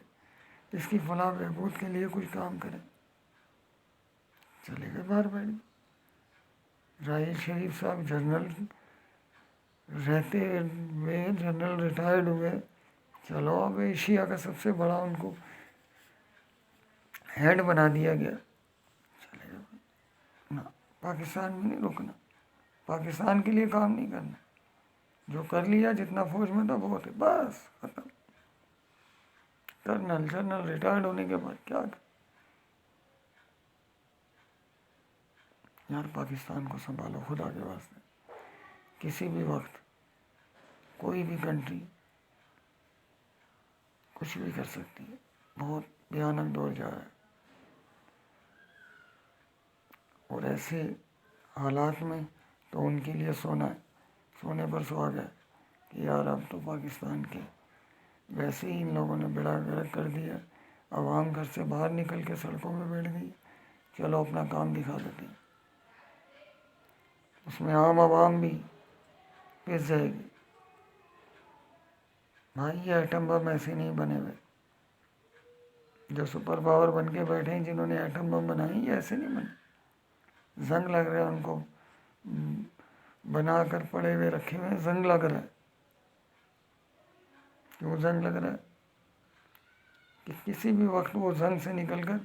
اس کی فلاح بہبود کے لیے کچھ کام کریں۔ چلے گئے باہر بیٹھ، راحیل شریف صاحب جنرل رہتے ہوئے، جنرل ریٹائرڈ ہوئے، چلو اب ایشیا کا سب سے بڑا ان کو ہیڈ بنا دیا گیا، چلے گئے۔ نہ، پاکستان میں نہیں رکنا، پاکستان کے لیے کام نہیں کرنا، جو کر لیا جتنا فوج میں تھا بہت ہے، بس ختم۔ کرنل جنرل ریٹائرڈ ہونے کے بعد کیا کر، یار پاکستان کو سنبھالو خدا کے واسطے۔ کسی بھی وقت کوئی بھی کنٹری کچھ بھی کر سکتی ہے، بہت بھیانک دور جا رہا ہے، اور ایسے حالات میں تو ان کے لیے سونا ہے، سونے پر سہاگا ہے کہ یار اب تو پاکستان کے ویسے ہی ان لوگوں نے بیڑا غرق کر دیا، عوام گھر سے باہر نکل کے سڑکوں پہ بیٹھ گئی، چلو اپنا کام دکھا دیتے ہیں، اس میں عام عوام بھی پس جائے گی۔ بھائی یہ ایٹم بم ایسے نہیں بنے ہوئے، جو سپر پاور بن کے بیٹھے ہیں، جنہوں نے ایٹم بم بنائی، یہ ایسے نہیں بنے، زنگ لگ رہا ہے ان کو، بنا کر پڑے ہوئے رکھے ہوئے، زنگ لگ رہا ہے۔ کیوں زنگ لگ رہا ہے؟ کہ کسی بھی وقت وہ زنگ سے نکل کر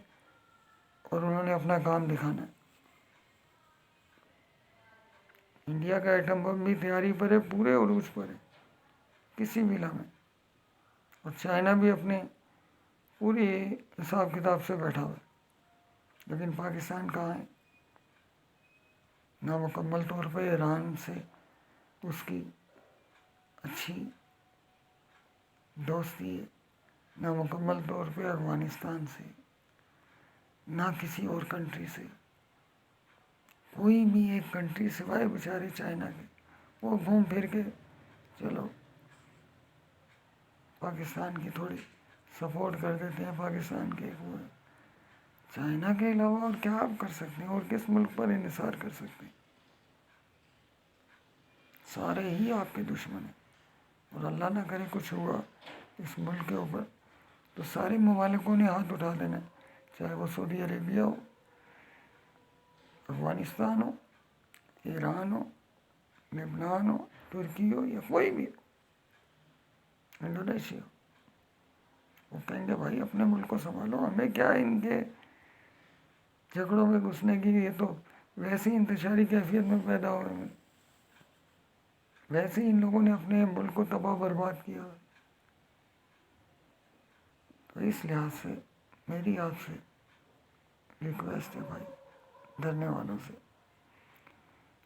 اور انہوں نے اپنا کام دکھانا ہے۔ انڈیا کا ایٹم بم بھی تیاری پر ہے، پورے عروج پر ہے، کسی بھی لمحے، اور چائنا بھی اپنے پوری حساب کتاب سے بیٹھا ہوا ہے، لیکن پاکستان کہاں ہے؟ نامکمل طور پہ ایران سے اس کی اچھی دوستی ہے، نامکمل طور پہ افغانستان سے، نہ کسی اور کنٹری سے، کوئی بھی ایک کنٹری سوائے بیچارے چائنا کے، وہ گھوم پھر کے چلو پاکستان کی تھوڑی سپورٹ کر دیتے ہیں، پاکستان کے وہ چائنا کے علاوہ اور کیا آپ کر سکتے ہیں، اور کس ملک پر انحصار کر سکتے ہیں؟ سارے ہی آپ کے دشمن ہیں، اور اللہ نہ کرے کچھ ہوا اس ملک کے اوپر تو سارے ممالکوں نے ہاتھ اٹھا دینا ہے، چاہے وہ سعودی عربیہ ہو، افغانستان ہو، ایران ہو، لبنان ہو، ترکی ہو، یا کوئی بھی ہو، انڈونیشیا ہو، وہ کہیں گے بھائی اپنے ملک کو سنبھالو، ہمیں کیا ان کے جھگڑوں میں گھسنے کی، یہ تو ویسے ہی انتشاری کیفیت میں پیدا ہو رہے ہیں، ویسے ہی ان لوگوں نے اپنے ملک کو تباہ برباد کیا۔ تو اس لحاظ سے میری آپ سے ریکویسٹ ہے بھائی، دھرنے والوں سے،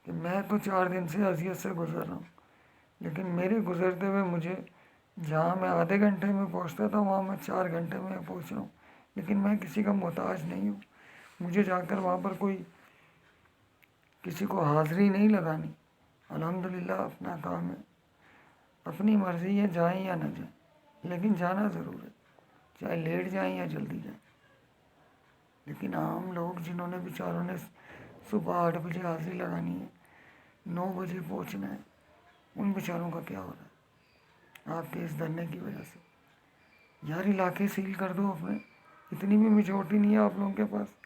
کہ میں تو 4 دن سے اذیت سے گزر رہا ہوں، لیکن میرے گزرتے ہوئے مجھے جہاں میں آدھے گھنٹے میں پہنچتا تھا وہاں میں 4 گھنٹے میں پہنچ رہا ہوں، لیکن میں کسی کا محتاج نہیں ہوں، مجھے جا کر وہاں پر کوئی کسی کو حاضری نہیں لگانی، الحمدللہ اپنا کام ہے، اپنی مرضی ہے جائیں یا نہ جائیں، لیکن جانا ضرور ہے، چاہے لیٹ جائیں یا جلدی جائیں۔ لیکن عام لوگ جنہوں نے بیچاروں نے صبح 8 بجے حاضری لگانی ہے، 9 بجے پہنچنا ہے، ان بیچاروں کا کیا ہو رہا ہے آپ کے اس دھرنے کی وجہ سے؟ یار علاقے سیل کر دو اپنے، اتنی بھی میجورٹی نہیں ہے آپ لوگوں کے پاس،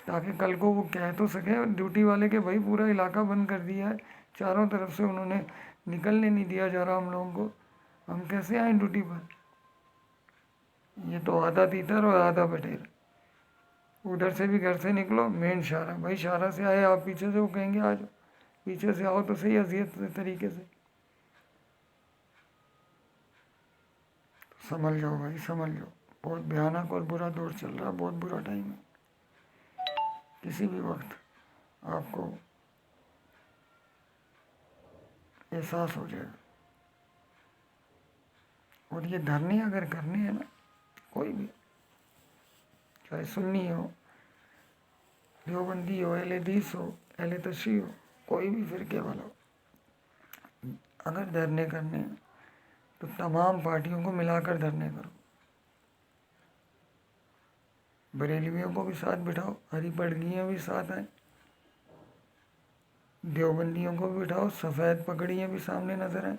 تاکہ کل کو وہ کہہ تو سکے ڈیوٹی والے کہ بھائی پورا علاقہ بند کر دیا ہے، چاروں طرف سے انہوں نے نکلنے نہیں دیا جا رہا ہم لوگوں کو، ہم کیسے آئیں ڈیوٹی پر؟ یہ تو آدھا تیتر اور آدھا بٹیر، ادھر سے بھی گھر سے نکلو مین شاہراہ، بھائی شاہراہ سے آئے آپ پیچھے سے، وہ کہیں گے آ جاؤ، پیچھے سے آؤ تو صحیح اذیت طریقے سے۔ سنبھل جاؤ بھائی، سنبھل جاؤ، بہت بھیانک اور برا دور چل رہا ہے، بہت برا ٹائم ہے، کسی بھی وقت آپ کو احساس ہو جائے گا۔ اور یہ دھرنے اگر کرنے ہیں نا، کوئی بھی، چاہے سنی ہو، دیوبندی ہو، اہل حدیث ہو، اہل تشیع ہو، کوئی بھی فرقے والا ہو، اگر دھرنے کرنے ہیں تو تمام پارٹیوں کو ملا کر دھرنے کرو، بریلویوں کو بھی ساتھ بٹھاؤ، ہری پڑگیاں بھی ساتھ آئیں، دیوبندیوں کو بھی بٹھاؤ، سفید پگڑیاں بھی سامنے نظر آئیں،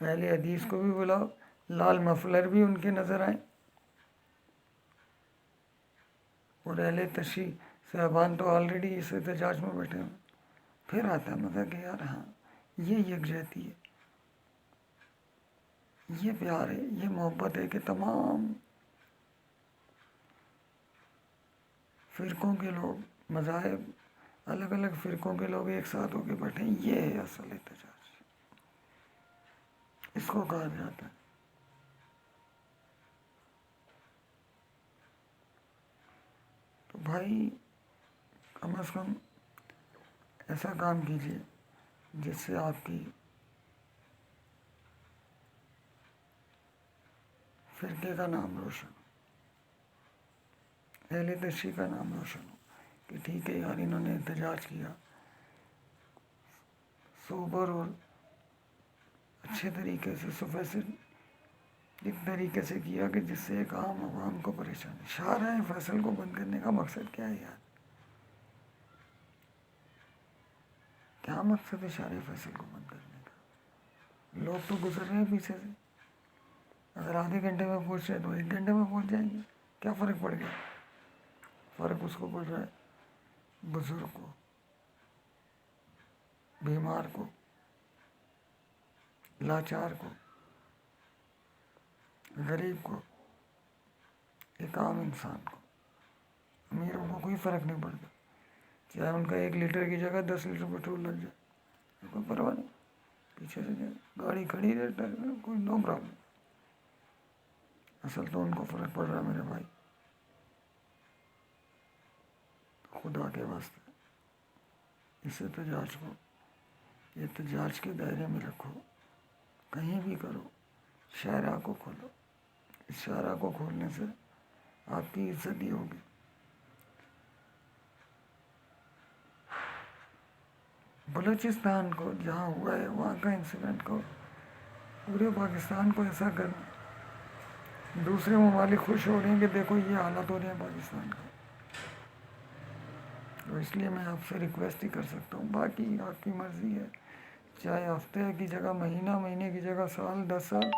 اہل حدیث کو بھی بلاؤ، لال مفلر بھی ان کے نظر آئیں، اور اہل تشیع صاحبان تو آلریڈی اس احتجاج میں بیٹھے ہیں۔ پھر آتا ہے مزہ کہ یار ہاں، یہ یکجہتی ہے، یہ پیار ہے، یہ محبت ہے کہ تمام فرقوں کے لوگ، مذاہب، الگ الگ فرقوں کے لوگ ایک ساتھ ہو کے بیٹھے ہیں۔ یہ ہے اصل احتجاج، اس کو کہا جاتا ہے۔ تو بھائی کم از کم ایسا کام کیجیے جس سے آپ کی فرقے کا نام روشن ہو، اہل تشیع کا نام روشن ہو، کہ ٹھیک ہے یار انہوں نے احتجاج کیا، سوبر اور اچھے طریقے سے، سوفسٹک طریقے سے کیا کہ جس سے ایک عام عوام کو پریشانی۔ شاہراہ فیصل کو بند کرنے کا مقصد کیا ہے یار؟ کیا مقصد ہے شاہراہ فیصل کو بند کرنے کا؟ لوگ تو گزر رہے ہیں پیچھے سے، اگر آدھے گھنٹے میں پہنچ رہے تو 1 گھنٹے میں پہنچ جائیں گے، کیا فرق پڑ گیا؟ فرق اس کو پڑ رہا ہے، بزرگ کو، بیمار کو، لاچار کو، غریب کو، ایک عام انسان کو۔ امیروں کو کوئی فرق نہیں پڑتا، چاہے ان کا 1 لیٹر کی جگہ 10 لیٹر پیٹرول لگ جائے، کوئی پرواہ نہیں، پیچھے سے جائے، گاڑی کھڑی رہتا ہے، کوئی نو پرابلم۔ اصل تو ان کو فرق پڑ رہا ہے میرے بھائی، خدا کے واسطے اس احتجاج کو احتجاج کے دائرے میں رکھو، کہیں بھی کرو، شاہراہ کو کھولو، اس شاہراہ کو کھولنے سے آپ کی عزت ہی ہوگی۔ بلوچستان کو جہاں ہوا ہے وہاں کا انسیڈنٹ کو پورے پاکستان کو ایسا کرنا، دوسرے ممالک خوش ہو رہے ہیں کہ دیکھو یہ حالت ہو رہے ہیں پاکستان کا، تو اس لیے میں آپ سے ریکویسٹ ہی کر سکتا ہوں، باقی آپ کی مرضی ہے، چاہے ہفتے کی جگہ مہینہ، مہینے کی جگہ سال، 10 سال،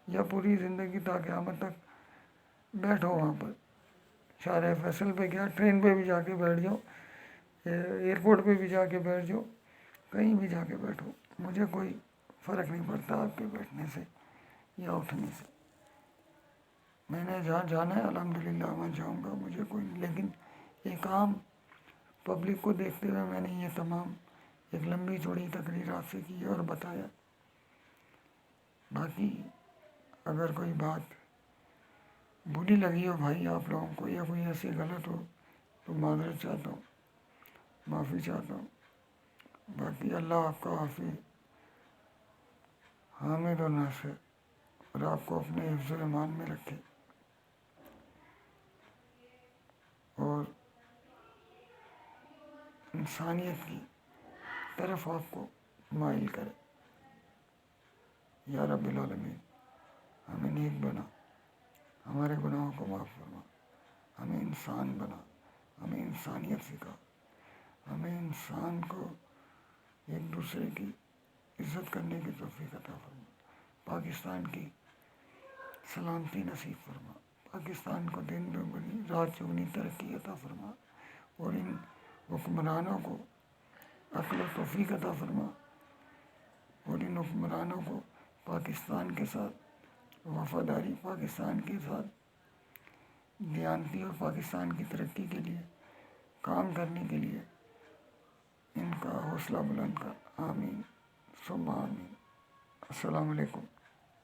یا پوری زندگی تا قیامت تک بیٹھو وہاں پر۔ شاہراہ فیصل پہ کیا، ٹرین پہ بھی جا کے بیٹھ جاؤ، ایئرپورٹ پہ بھی جا کے بیٹھ جاؤ، کہیں بھی جا کے بیٹھو، مجھے کوئی فرق نہیں پڑتا آپ کے بیٹھنے سے یا اٹھنے سے۔ میں نے جہاں جانا ہے الحمدللہ وہاں جاؤں گا، مجھے کوئی نہیں، لیکن ایک عام پبلک کو دیکھتے ہوئے میں نے یہ تمام ایک لمبی چوڑی تقریر آپ سے کی اور بتایا۔ باقی اگر کوئی بات بری لگی ہو بھائی آپ لوگوں کو، یا کوئی ایسی غلط ہو تو معذرت چاہتا ہوں، معافی چاہتا ہوں۔ باقی اللہ آپ کا حافظ، حامد و ناصر، اور آپ کو اپنے حفظ و ایمان میں رکھے، اور انسانیت کی طرف آپ کو مائل کرے۔ یا رب العالمین ہمیں نیک بنا، ہمارے گناہوں کو معاف فرما، ہمیں انسان بنا، ہمیں انسانیت سکھا، ہمیں انسان کو ایک دوسرے کی عزت کرنے کی توفیق عطا فرما، پاکستان کی سلامتی نصیب فرما، پاکستان کو دن دوگنی رات چوگنی ترقی عطا فرما، اور ان حکمرانوں کو عقل و توفیق عطا فرما، اور ان حکمرانوں کو پاکستان کے ساتھ وفاداری، پاکستان کے ساتھ دیانتی اور پاکستان کی ترقی کے لیے کام کرنے کے لیے ان کا حوصلہ بلند کر۔ آمین ثم آمین۔ السلام علیکم۔